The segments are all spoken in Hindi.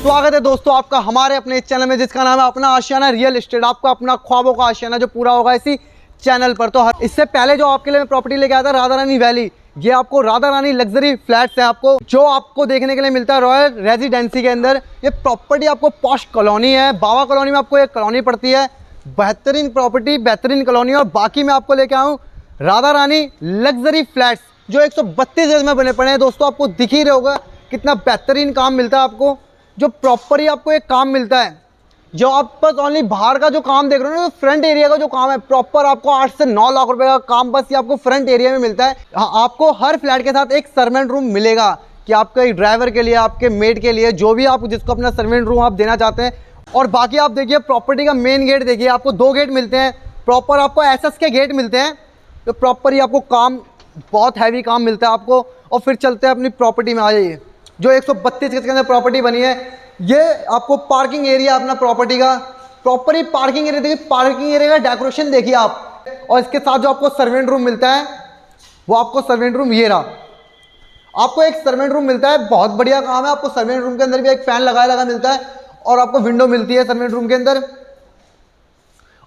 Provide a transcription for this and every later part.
स्वागत है दोस्तों आपका हमारे अपने चैनल में जिसका नाम है अपना आशियाना रियल एस्टेट। आपका अपना ख्वाबों का आशियाना जो पूरा होगा इसी चैनल पर। तो इससे पहले जो आपके लिए मैं प्रॉपर्टी लेके आया था राधा रानी वैली, ये आपको राधा रानी लग्जरी फ्लैट्स है आपको जो आपको देखने के लिए मिलता है रॉयल रेजिडेंसी के अंदर। ये प्रॉपर्टी आपको पॉश कॉलोनी है, बाबा कॉलोनी में आपको एक कॉलोनी पड़ती है। बेहतरीन प्रॉपर्टी, बेहतरीन कॉलोनी। और बाकी मैं आपको लेके आऊँ राधा रानी लग्जरी फ्लैट्स जो 132 गज में बने पड़े हैं। दोस्तों आपको दिख ही रहा होगा कितना बेहतरीन काम मिलता है आपको, जो प्रॉपरली आपको एक काम मिलता है। जो आप बस ओनली बाहर का जो काम देख रहे हो ना, फ्रंट एरिया का जो काम है प्रॉपर आपको 8 से 9 लाख रुपए का काम बस ये आपको फ्रंट एरिया में मिलता है। हाँ, आपको हर फ्लैट के साथ एक सर्वेंट रूम मिलेगा कि आपका एक ड्राइवर के लिए, आपके मेड के लिए, जो भी आप जिसको अपना सर्वेंट रूम आप देना चाहते हैं। और बाकी आप देखिए प्रॉपर्टी का मेन गेट देखिए, आपको 2 गेट मिलते हैं प्रॉपर, आपको एसएस के गेट मिलते हैं। तो प्रॉपर ही आपको काम, बहुत हैवी काम मिलता है आपको। और फिर चलते हैं अपनी प्रॉपर्टी में। आ जाइए, जो 132 गज के अंदर प्रॉपर्टी बनी है, ये आपको पार्किंग एरिया अपना प्रॉपर्टी का प्रॉपर ही पार्किंग एरिया देखिए, पार्किंग एरिया का डेकोरेशन देखिए आप। और इसके साथ जो आपको सर्वेंट रूम मिलता है वो आपको सर्वेंट रूम ये रहा, आपको एक सर्वेंट रूम मिलता है। बहुत बढ़िया काम है। आपको सर्वेंट रूम के अंदर भी एक फैन लगा मिलता है और आपको विंडो मिलती है सर्वेंट रूम के अंदर।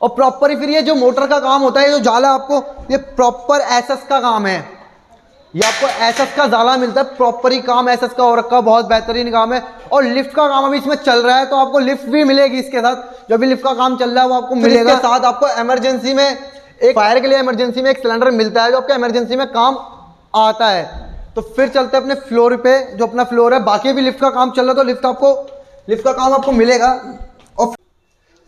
और प्रॉपर ही फिर ये जो मोटर का काम होता है, जो जाला आपको, ये प्रॉपर एसएस का काम है। ये आपको एसएस का जाला मिलता है, प्रॉपर ही काम एसएस का हो रखा, बहुत बेहतरीन काम है। और लिफ्ट का काम अभी इसमें चल रहा है, तो आपको लिफ्ट भी मिलेगी इसके साथ। जो भी लिफ्ट का काम चल रहा है वो आपको मिलेगा। इसके साथ आपको इमरजेंसी में एक फायर के लिए इमरजेंसी में एक सिलेंडर मिलता है जो आपको इमरजेंसी में काम आता है। तो फिर चलते हैं अपने फ्लोर पे, जो अपना फ्लोर है। बाकी भी लिफ्ट का काम चल रहा है, तो लिफ्ट का काम आपको मिलेगा। और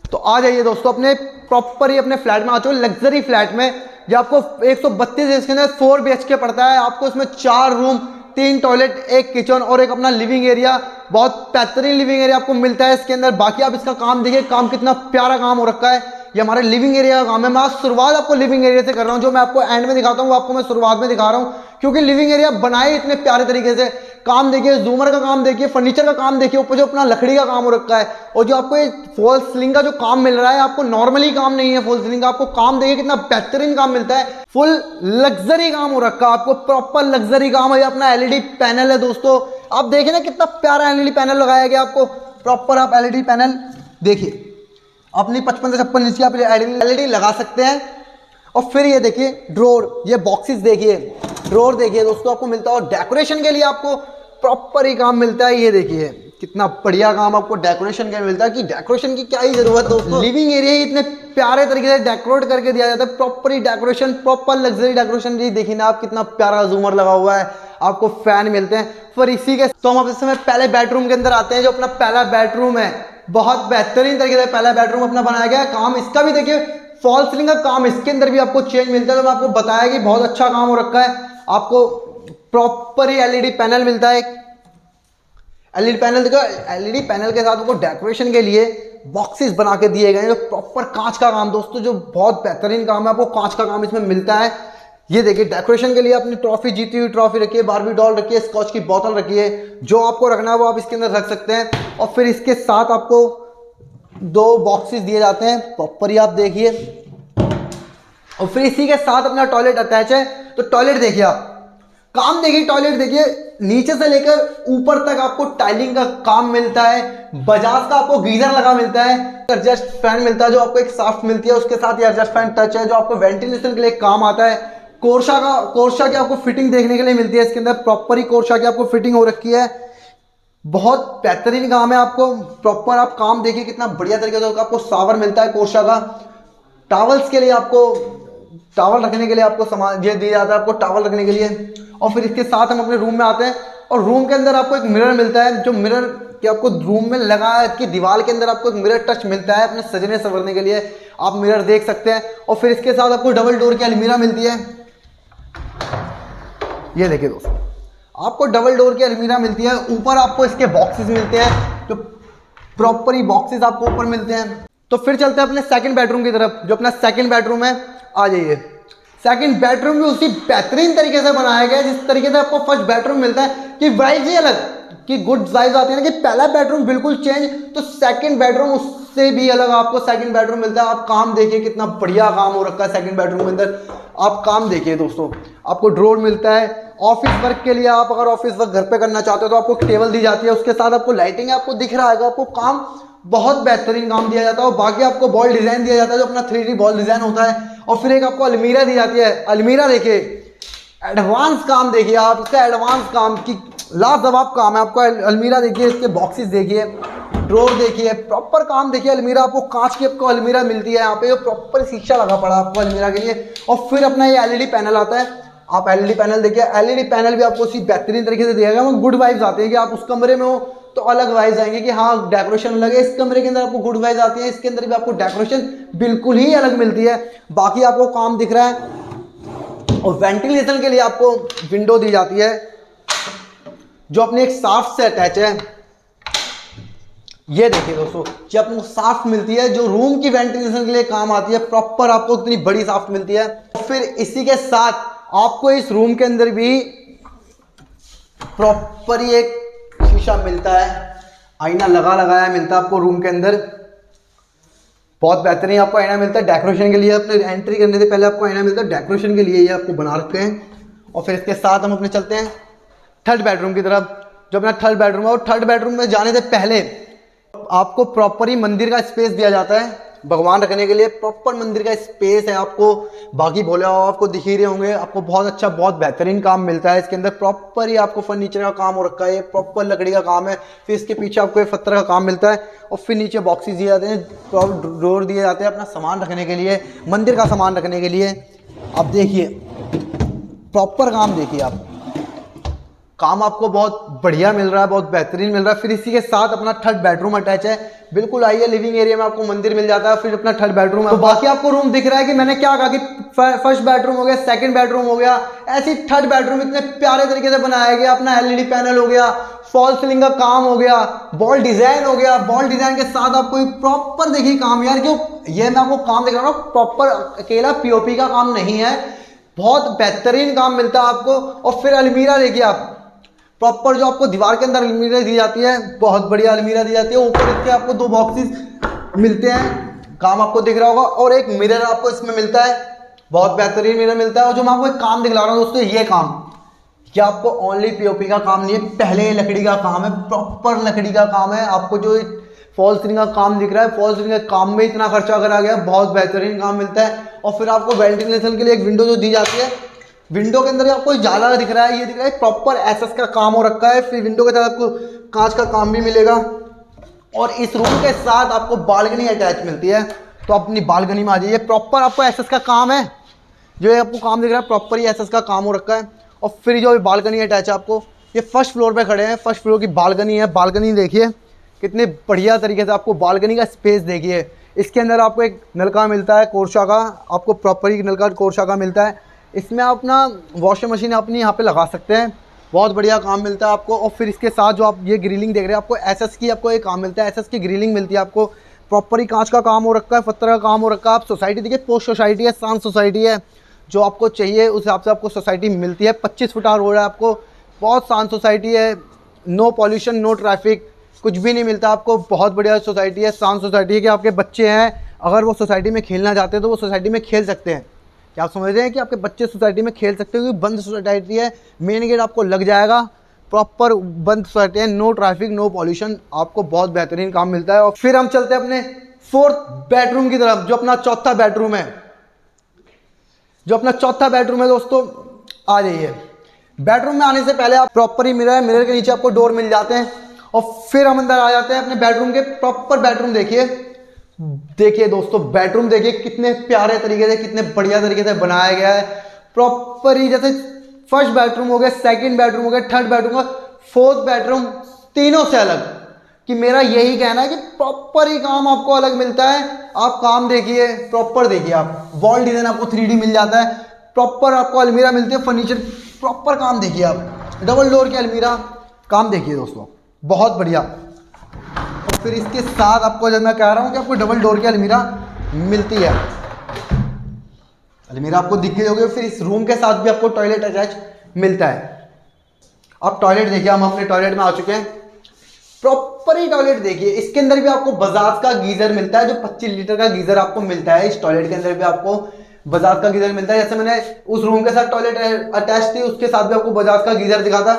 तो आ जाइए दोस्तों अपने प्रॉपर ही अपने फ्लैट में आ चुके, लग्जरी फ्लैट में। जो आपको 132 इसके अंदर 4 BHK पड़ता है। आपको इसमें 4 रूम, 3 टॉयलेट, 1 किचन और एक अपना लिविंग एरिया, बहुत बेहतरीन लिविंग एरिया आपको मिलता है इसके अंदर। बाकी आप इसका काम देखिए, काम कितना प्यारा काम हो रखा है। ये हमारे लिविंग एरिया का काम है। मैं आज शुरुआत आपको लिविंग एरिया से कर रहा हूँ, जो मैं आपको एंड में दिखाता हूँ वो आपको मैं शुरुआत में दिखा रहा हूँ, क्योंकि लिविंग एरिया बनाए इतने प्यारे तरीके से। काम देखिए, जूमर का काम देखिए, फर्नीचर का काम देखिए, ऊपर जो अपना लकड़ी का काम हो रखा है। और जो आपको फॉल सीलिंग का जो काम मिल रहा है, आपको नॉर्मली काम नहीं है फॉल सीलिंग का, आपको काम देखिए कितना बेहतरीन काम मिलता है। फुल लग्जरी काम हो रखा है आपको, प्रॉपर लग्जरी काम है। अपना एलईडी पैनल है दोस्तों, आप देखिए ना कितना प्यारा एलईडी पैनल लगाया गया आपको। प्रॉपर आप एलईडी पैनल देखिए, अपनी 55 से 56 इंच की आप एलईडी लगा सकते हैं। और फिर ये देखिए ड्रॉर, ये बॉक्सेस देखिए, ड्रॉर देखिए दोस्तों आपको मिलता है। और डेकोरेशन के लिए आपको प्रॉपर ही काम मिलता है। ये देखिए कितना बढ़िया काम आपको डेकोरेशन के लिए मिलता है, कि डेकोरेशन की क्या ही जरूरत है दोस्तों। लिविंग एरिया ही इतने प्यारे तरीके से डेकोरेट करके दिया जाता है, प्रॉपर ही डेकोरेशन, प्रॉपर लग्जरी डेकोरेशन। देखिए ना आप कितना प्यारा झूमर लगा हुआ है, आपको फैन मिलते हैं। फिर इसी के तो हम इस समय पहले बेडरूम के अंदर आते हैं। जो अपना पहला बेडरूम है, बहुत बेहतरीन तरीके से पहला बेडरूम अपना बनाया गया है। काम इसका भी देखिए, फॉल सीलिंग का काम इसके अंदर भी आपको चेंज मिलता है। तो मैं आपको बताया कि बहुत अच्छा काम हो रखा है। आपको प्रॉपर ही एलईडी पैनल मिलता है। एलईडी पैनल देखो, एलईडी पैनल के साथ आपको डेकोरेशन के लिए बॉक्सेस बना के दिए गए हैं। जो प्रॉपर कांच का काम दोस्तों, जो बहुत बेहतरीन काम है, आपको कांच का काम इसमें मिलता है। ये देखिए डेकोरेशन के लिए अपनी ट्रॉफी, जीती हुई ट्रॉफी रखिए, बारबी डॉल रखिए, स्कॉच की बोतल रखिए, जो आपको रखना है वो आप इसके अंदर रख सकते हैं। और फिर इसके साथ आपको 2 बॉक्सेस दिए जाते हैं, प्रॉपर ही आप देखिए। और फिर इसी के साथ अपना टॉयलेट अटैच है। तो टॉयलेट देखिए आप, काम देखिए, टॉयलेट देखिए, नीचे से लेकर ऊपर तक आपको टाइलिंग का काम मिलता है। बजाज का आपको गीजर लगा मिलता है, एडजस्ट फैन मिलता है जो आपको एक साफ्ट मिलती है, उसके साथ ये एडजस्ट फैन टच है जो आपको वेंटिलेशन के लिए काम आता है। कोर्सा की आपको फिटिंग देखने के लिए मिलती है इसके अंदर, प्रॉपर ही कोर्सा की आपको फिटिंग हो रखी है। बहुत बेहतरीन काम है। आपको प्रॉपर आप काम देखिए कितना बढ़िया तरीके से आपको शावर मिलता है कोर्सा का। टॉवल्स के लिए आपको, टॉवल रखने के लिए आपको सामान ये दिया जाता है, आपको टॉवल रखने के लिए। और फिर इसके साथ हम अपने रूम में आते हैं, और रूम के अंदर आपको एक मिरर मिलता है, जो मिरर कि आपको रूम में लगा है कि दीवार के अंदर आपको एक मिरर टच मिलता है अपने सजने संवरने के लिए, आप मिरर देख सकते हैं। और फिर इसके साथ आपको डबल डोर की अलमीरा मिलती है। ये देखिए दोस्तों, आपको डबल डोर की अलमीरा मिलती है। ऊपर आपको इसके बॉक्सेस मिलते हैं, जो प्रॉपर ही बॉक्सेस आपको ऊपर मिलते हैं। तो फिर चलते हैं अपने सेकंड बेडरूम की तरफ। जो अपना सेकंड बेडरूम है, आ जाइए। सेकंड बेडरूम भी उसी बेहतरीन तरीके से बनाया गया है जिस तरीके से आपको फर्स्ट बेडरूम मिलता है, कि वाइज ही अलग, कि गुड वाइज आती है ना, कि पहला बेडरूम बिल्कुल चेंज, तो सेकंड बेडरूम उससे भी अलग आपको सेकंड बेडरूम मिलता है। आप काम देखिए कितना बढ़िया काम हो रखा है सेकंड बेडरूम के अंदर। आप काम देखिए दोस्तों, आपको ड्रॉर मिलता है ऑफिस वर्क के लिए आप अगर ऑफिस वर्क घर पे करना चाहते हो तो आपको टेबल दी जाती है, उसके साथ आपको लाइटिंग है, आपको दिख रहा है, आपको काम बहुत बेहतरीन काम दिया जाता है। और बाकी आपको बॉल डिजाइन दिया जाता है जो अपना 3D बॉल डिजाइन होता है। और फिर एक आपको अलमीरा दी जाती है। अलमीरा देखिए, एडवांस काम देखिए आप, इसका एडवांस काम की लाजवाब काम है। आपको अलमीरा देखिए, इसके बॉक्सेस देखिए, ड्रॉर देखिए, प्रॉपर काम देखिए। अलमीरा आपको कांच की आपको अलमीरा मिलती है यहाँ पे, प्रॉपर शीशा लगा पड़ा आपको अलमीरा के लिए। और फिर अपना ये एलईडी पैनल आता है। आप एलईडी पैनल देखिए, एलईडी पैनल भी आपको उसी बेहतरीन तरीके से दिया गया। वो गुड वाइब्स आते हैं कि आप उस कमरे में हो तो अलग वाइब्स आएंगे कि हाँ डेकोरेशन अलग है। इस कमरे के अंदर आपको गुड वाइब्स आती है, इसके अंदर भी आपको डेकोरेशन बिल्कुल ही अलग मिलती है। बाकी आपको काम दिख रहा है। और वेंटिलेशन के लिए आपको विंडो दी जाती है जो अपने एक साफ्ट से अटैच है। ये देखिए दोस्तों, ये आपको साफ्ट मिलती है जो रूम की वेंटिलेशन के लिए काम आती है। प्रॉपर आपको इतनी बड़ी साफ्ट मिलती है। फिर इसी के साथ आपको इस रूम के अंदर भी प्रॉपर एक शीशा मिलता है, आईना लगाया मिलता है आपको रूम के अंदर। बहुत बेहतरीन आपको आईना मिलता है डेकोरेशन के लिए। अपने एंट्री करने से पहले आपको आईना मिलता है डेकोरेशन के लिए, ये आपको बना रखे हैं। और फिर इसके साथ हम अपने चलते हैं थर्ड बेडरूम की तरफ। जो अपना थर्ड बेडरूम है, और थर्ड बेडरूम में जाने से पहले आपको प्रॉपर ही मंदिर का स्पेस दिया जाता है भगवान रखने के लिए। प्रॉपर मंदिर का स्पेस है आपको। बाकी भोले बाबा आपको दिख ही रहे होंगे। आपको बहुत अच्छा, बहुत बेहतरीन काम मिलता है इसके अंदर। प्रॉपर ही आपको फर्नीचर का काम हो रखा है, प्रॉपर लकड़ी का काम है। फिर इसके पीछे आपको एक पत्थर का काम मिलता है। और फिर नीचे बॉक्सेस दिए जाते हैं, ड्रॉर दिए जाते हैं अपना सामान रखने के लिए, मंदिर का सामान रखने के लिए। अब देखिए प्रॉपर काम देखिए आप, काम आपको बहुत बढ़िया मिल रहा है, बहुत बेहतरीन मिल रहा है। फिर इसी के साथ अपना थर्ड बेडरूम अटैच है। बिल्कुल आइए, लिविंग एरिया में आपको मंदिर मिल जाता है। फिर अपना थर्ड बेडरूम है। तो बाकी आपको रूम दिख रहा है कि मैंने क्या कहा कि फर्स्ट बेडरूम हो गया, सेकंड बेडरूम हो गया, ऐसी थर्ड बेडरूम इतने प्यारे तरीके से बनाया गया। अपना एलईडी पैनल हो गया, फॉल सीलिंग का काम हो गया, बॉल डिजाइन हो गया। बॉल डिजाइन के साथ आपको प्रॉपर देखिए काम, यार क्यों ये मैं आपको काम दिखा रहा हूँ, प्रॉपर अकेला पीओपी का काम नहीं है, बहुत बेहतरीन काम मिलता है आपको। और फिर अलमीरा देखिए आप, प्रॉपर जो आपको दीवार के अंदर अलमीरा दी जाती है, बहुत बढ़िया अलमीरा दी जाती है। ऊपर इसके आपको 2 बॉक्सेस मिलते हैं, काम आपको दिख रहा होगा। और एक मिरर आपको इसमें मिलता है, बहुत बेहतरीन मिरर मिलता है। और जो मैं आपको एक काम दिखला रहा हूँ दोस्तों, ये काम क्या आपको ओनली पीओपी का काम नहीं है, पहले लकड़ी का काम है, प्रॉपर लकड़ी का काम है। आपको जो फॉल सीलिंग का काम दिख रहा है, फॉल सीलिंग के काम में इतना खर्चा करा गया, बहुत बेहतरीन काम मिलता है। और फिर आपको वेंटिलेशन के लिए एक विंडो जो दी जाती है, विंडो के अंदर आपको जाला दिख रहा है, ये दिख रहा है प्रॉपर एसएस का काम हो रखा है। फिर विंडो के साथ आपको कांच का काम भी मिलेगा। और इस रूम के साथ आपको बालकनी अटैच मिलती है, तो अपनी बालकनी में आ जाइए। प्रॉपर आपको एसएस का काम है, जो आपको काम दिख रहा है प्रॉपर ही एसएस का काम हो रखा है। और फिर जो बालकनी अटैच है आपको, ये फर्स्ट फ्लोर पे खड़े हैं, फर्स्ट फ्लोर की बालकनी है। बालकनी देखिए कितने बढ़िया तरीके से, आपको बालकनी का स्पेस देखिए। इसके अंदर आपको एक नलका मिलता है कोरशा का, आपको प्रॉपर ही नलका कोरशा का मिलता है। इसमें आप अपना वॉशिंग मशीन अपनी यहाँ पे लगा सकते हैं, बहुत बढ़िया काम मिलता है आपको। और फिर इसके साथ जो आप ये ग्रिलिंग देख रहे हैं, आपको एसएस की आपको एक काम मिलता है, एसएस की ग्रिलिंग मिलती है आपको। प्रॉपर ही कांच का काम हो रखा है, पत्थर का काम हो रखा है। आप सोसाइटी देखिए, पोस्ट सोसाइटी है, शांत सोसाइटी है, जो आपको चाहिए उस हिसाब से आपको सोसाइटी मिलती है। 25 फुट रोड है आपको, बहुत शांत सोसाइटी है, नो पॉल्यूशन, नो ट्रैफिक, कुछ भी नहीं मिलता आपको। बहुत बढ़िया सोसाइटी है, शांत सोसाइटी है कि आपके बच्चे हैं, अगर वो सोसाइटी में खेलना चाहते हैं तो वो सोसाइटी में खेल सकते हैं। क्या आप समझ रहे हैं कि आपके बच्चे सोसाइटी में खेल सकते हो, क्योंकि बंद सोसाइटी है, मेन गेट आपको लग जाएगा, प्रॉपर बंद सोसाइटी है, नो ट्रैफिक, नो पॉल्यूशन, आपको बहुत बेहतरीन काम मिलता है। और फिर हम चलते हैं अपने फोर्थ बेडरूम की तरफ, जो अपना चौथा बेडरूम है। जो अपना चौथा बेडरूम है दोस्तों, आ जाइए। बेडरूम में आने से पहले आप प्रॉपर ही मिरर है, मिरर के नीचे आपको डोर मिल जाते हैं। और फिर हम अंदर आ जाते हैं अपने बेडरूम के। प्रॉपर बेडरूम देखिए दोस्तों, बेडरूम देखिए कितने प्यारे तरीके से, कितने बढ़िया तरीके से बनाया गया है। प्रॉपर ही जैसे फर्स्ट बेडरूम हो गया, सेकंड बेडरूम हो गया, थर्ड बेडरूम हो गया, फोर्थ बेडरूम, तीनों से अलग। कि मेरा यही कहना है कि प्रॉपर ही काम आपको अलग मिलता है। आप काम देखिए, प्रॉपर देखिए, आप वॉल डिजाइन आपको 3D मिल जाता है, प्रॉपर आपको अलमीरा मिलती है, फर्नीचर प्रॉपर काम देखिए आप, डबल डोर की अलमीरा, काम देखिए दोस्तों, बहुत बढ़िया। और फिर इसके साथ आपको जब मैं कह रहा हूँ कि आपको डबल डोर की अलमीरा मिलती है, अलमीरा आपको दिख गई होगी। फिर इस रूम के साथ भी आपको टॉयलेट अटैच मिलता है। अब टॉयलेट देखिए, हम अपने टॉयलेट में आ चुके हैं। प्रॉपर ही टॉयलेट देखिए, इसके अंदर भी आपको बजाज का गीजर मिलता है, जो 25 लीटर का गीजर आपको मिलता है। इस टॉयलेट के अंदर भी आपको बजाज का गीजर मिलता है। जैसे मैंने उस रूम के साथ टॉयलेट अटैच थी, उसके साथ भी आपको बजाज का गीजर दिखा था,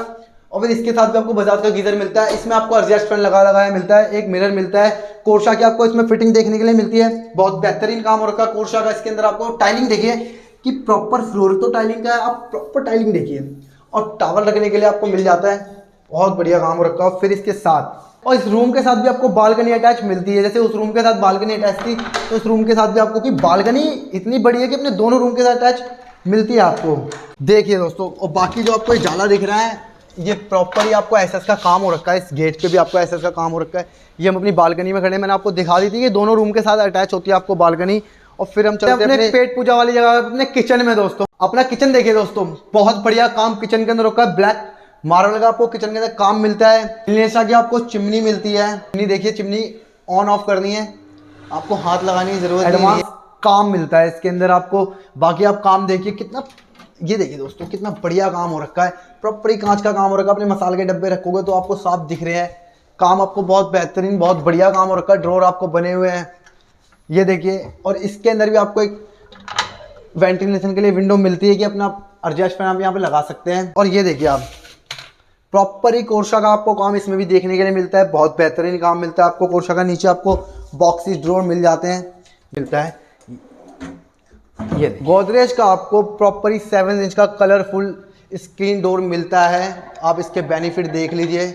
और फिर इसके साथ भी आपको बजाज का गीजर मिलता है। इसमें आपको एडजस्ट फैन लगाया मिलता है, एक मिरर मिलता है, कोर्सा की आपको इसमें फिटिंग देखने के लिए मिलती है। बहुत बेहतरीन काम हो रखा है कोर्सा का। इसके अंदर आपको टाइलिंग देखिए कि प्रॉपर फ्लोर तो टाइलिंग का है, आप प्रॉपर टाइलिंग देखिए, और टॉवल रखने के लिए आपको मिल जाता है। बहुत बढ़िया काम हो रखा है। फिर इसके साथ और इस रूम के साथ भी आपको बालकनी अटैच मिलती है। जैसे उस रूम के साथ बालकनी अटैच थी, तो इस रूम के साथ भी आपको कि बालकनी इतनी बड़ी है कि अपने दोनों रूम के साथ अटैच मिलती है आपको। देखिए दोस्तों, और बाकी जो आपको जाला दिख रहा है, ये प्रॉपर ही आपको एसएस का काम हो रखा है। इस गेट पे भी आपको एसएस का काम हो रखा है। ये हम अपनी बालकनी में खड़े हैं, मैंने आपको दिखा दी थी कि दोनों रूम के साथ अटैच होती है आपको बालकनी। और फिर हम चलते हैं अपने पेट पूजा वाली जगह, अपने किचन में। दोस्तों अपना किचन देखिए दोस्तों, बहुत बढ़िया काम किचन के अंदर रखा है। ब्लैक मार्बल का आपको किचन के अंदर काम मिलता है। इलेसा की आपको चिमनी मिलती है। चिमनी देखिए, चिमनी ऑन ऑफ करनी है, आपको हाथ लगाने की जरूरत नहीं है। काम मिलता है इसके अंदर आपको। बाकी आप काम देखिए कितना, ये देखिए दोस्तों कितना बढ़िया काम हो रखा है। प्रॉपर कांच का काम हो रखा है। अपने मसाले के डब्बे रखोगे तो आपको साफ दिख रहे हैं। काम आपको बहुत बेहतरीन, बहुत बढ़िया काम हो रखा है। ड्रॉर आपको बने हुए हैं, ये देखिए। और इसके अंदर भी आपको एक वेंटिलेशन के लिए विंडो मिलती है कि अपना एडजस्ट फैन आप यहाँ पे लगा सकते हैं। और ये देखिए आप, प्रॉपर ही कोर्सा का आपको काम इसमें भी देखने के लिए मिलता है। बहुत बेहतरीन काम मिलता है आपको कोर्सा का। नीचे आपको बॉक्सेस ड्रॉर मिल जाते हैं, मिलता है। ये गोदरेज का आपको प्रॉपर ही 7 इंच का कलरफुल स्क्रीन डोर मिलता है। आप इसके बेनिफिट देख लीजिए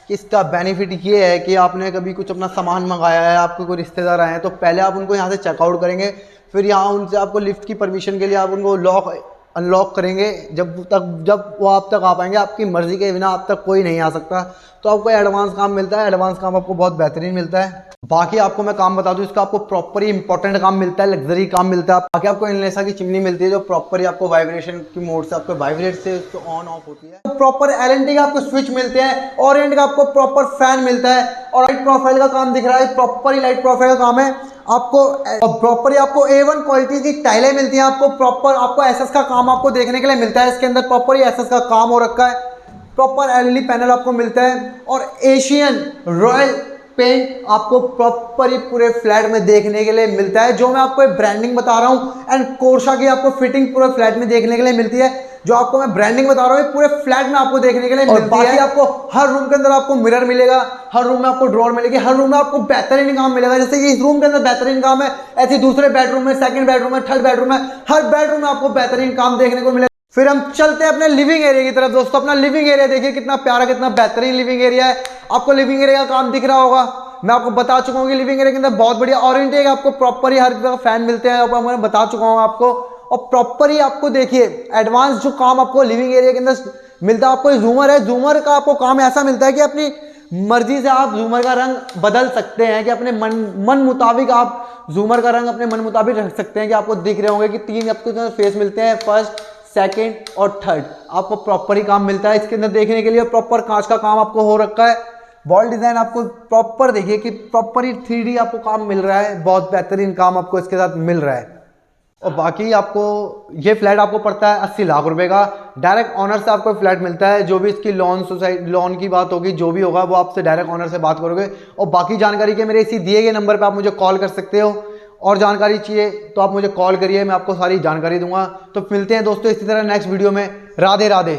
कि इसका बेनिफिट ये है कि आपने कभी कुछ अपना सामान मंगाया है, आपके कोई रिश्तेदार आए हैं, तो पहले आप उनको यहाँ से चेकआउट करेंगे, फिर यहाँ उनसे आपको लिफ्ट की परमिशन के लिए आप उनको लॉक अनलॉक करेंगे। जब वो आप तक आ पाएंगे, आपकी मर्जी के बिना आप तक कोई नहीं आ सकता। तो आपको एडवांस काम मिलता है। एडवांस काम आपको बहुत बेहतरीन मिलता है। बाकी आपको मैं काम बता दूं, इसका आपको प्रॉपर ही इंपॉर्टेंट काम मिलता है, लग्जरी काम मिलता है। बाकी आपको इनलेसा की चिमनी मिलती है जो प्रॉपर ही आपको वाइब्रेशन की मोड से आपको वाइब्रेट से उसको ऑन ऑफ होती है। तो प्रॉपर एलएनटी का आपको स्विच मिलते हैं, ओरिएंट का आपको प्रॉपर फैन मिलता है, और लाइट प्रोफाइल का काम दिख रहा है, प्रॉपर ही लाइट प्रोफाइल का काम है आपको। प्रॉपर ही आपको A1 क्वालिटी की टाइलें मिलती हैं आपको। प्रॉपर आपको एसएस का काम आपको देखने के लिए मिलता है। इसके अंदर प्रॉपर ही एसएस का काम हो रखा है। प्रॉपर एलईडी पैनल आपको मिलता है, और एशियन रॉयल पेंट आपको प्रॉपर ही पूरे फ्लैट में देखने के लिए मिलता है। जो मैं आपको ब्रांडिंग बता रहा हूँ, एंड कोर्सा की आपको फिटिंग पूरे फ्लैट में देखने के लिए मिलती है। जो आपको मैं ब्रांडिंग बता रहा हूँ, पूरे फ्लैट में आपको देखने के लिए मिलती है। आपको हर रूम के अंदर आपको मिरर मिलेगा, हर रूम में आपको ड्रॉर मिलेगी, हर रूम में आपको बेहतरीन काम मिलेगा। जैसे कि इस रूम के अंदर बेहतरीन काम है, ऐसे दूसरे बेडरूम में, सेकंड बेडरूम में, थर्ड बेडरूम में, हर बेडरूम में आपको बेहतरीन काम देखने को मिलेगा। फिर हम चलते हैं अपने लिविंग एरिया की तरफ। दोस्तों अपना लिविंग एरिया देखिए कितना प्यारा, कितना बेहतरीन लिविंग एरिया है। आपको लिविंग एरिया का काम दिख रहा होगा। मैं आपको बता चुका हूँ कि लिविंग एरिया के अंदर बहुत बढ़िया ओरिएंट है। आपको प्रॉपर ही हर जगह फैन मिलते हैं, मैं बता चुका हूँ आपको। और प्रॉपर ही आपको देखिए एडवांस जो काम आपको लिविंग एरिया के अंदर मिलता है। आपको जूमर है, जूमर का आपको काम ऐसा मिलता है कि अपनी मर्जी से आप जूमर का रंग बदल सकते हैं, कि अपने मन मुताबिक आप जूमर का रंग अपने मन मुताबिक रख सकते हैं। कि आपको दिख रहे होंगे कि 3 आपको फेस मिलते हैं, फर्स्ट, सेकंड और थर्ड। आपको प्रॉपर ही काम मिलता है इसके अंदर देखने के लिए। प्रॉपर कांच का काम आपको हो रखा है। वॉल डिजाइन आपको प्रॉपर देखिए कि प्रॉपर ही 3D आपको काम मिल रहा है। बहुत बेहतरीन काम आपको इसके साथ मिल रहा है। और बाकी आपको ये फ्लैट आपको पड़ता है 80 लाख रुपए का। डायरेक्ट ऑनर से आपको फ्लैट मिलता है। जो भी इसकी लोन की बात होगी, जो भी होगा वो आपसे डायरेक्ट ऑनर से बात करोगे। और बाकी जानकारी के मेरे इसी दिए गए नंबर पे आप मुझे कॉल कर सकते हो। और जानकारी चाहिए तो आप मुझे कॉल करिए, मैं आपको सारी जानकारी दूंगा। तो मिलते हैं दोस्तों इसी तरह नेक्स्ट वीडियो में। राधे राधे।